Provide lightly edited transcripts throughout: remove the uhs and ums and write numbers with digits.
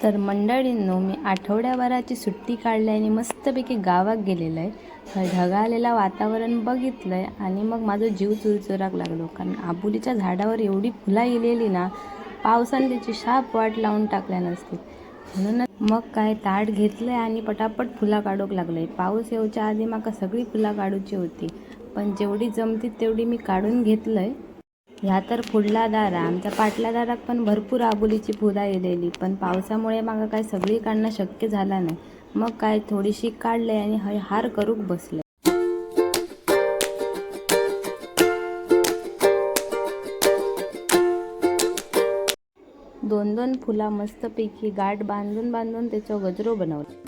तर मंडळींनो, मी आठवड्याभराची सुट्टी काढल्याने मस्तपैकी गावात गेलेलं आहे. ढगाळलेलं वातावरण बघितलं आहे आणि मग माझं जीव चुरचुराक लागलो, कारण आबोलीच्या झाडावर एवढी फुलं येलेली ना, पावसाने त्याची शाप वाट लावून टाकल्या नसती. म्हणूनच मग काय ताट घेतलं आहे आणि पटापट फुलं काढूक लागलं आहे. पाऊस येऊच्या आधी माका सगळी फुलं काढूची होती, पण जेवढी जमती तेवढी मी काढून घेतलं आहे. ह्या तर फुडला दारा, आमच्या पाटल्या दारात पण भरपूर आबोलीची फुलं येलेली, पण पावसामुळे माका काय सगळी काढणं शक्य झालं नाही. मग काय थोडीशी काढले आणि हार करूक बसले. दोन दोन फुला मस्तपैकी गाठ बांधून बांधून त्याचा गजरो बनवला.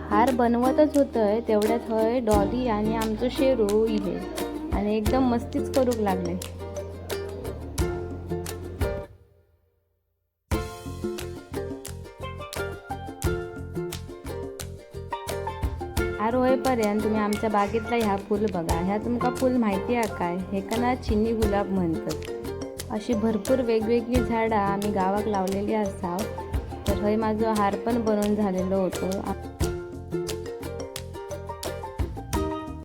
हार बनवतच होतंय तेवढ्यात डॉली आणि आमचं शेरू इले आणि एकदम मस्तीच करूक लागले. हार होईपर्यंत तुम्ही आमच्या बागेतला ह्या फुल बघा. ह्या तुमका फुल माहिती आहे काय? हे का चिनी गुलाब म्हणतात. अशी भरपूर वेगवेगळी झाडं आम्ही गावात लावलेली असाव. तर माझं हार पण बनवून झालेलं होतं.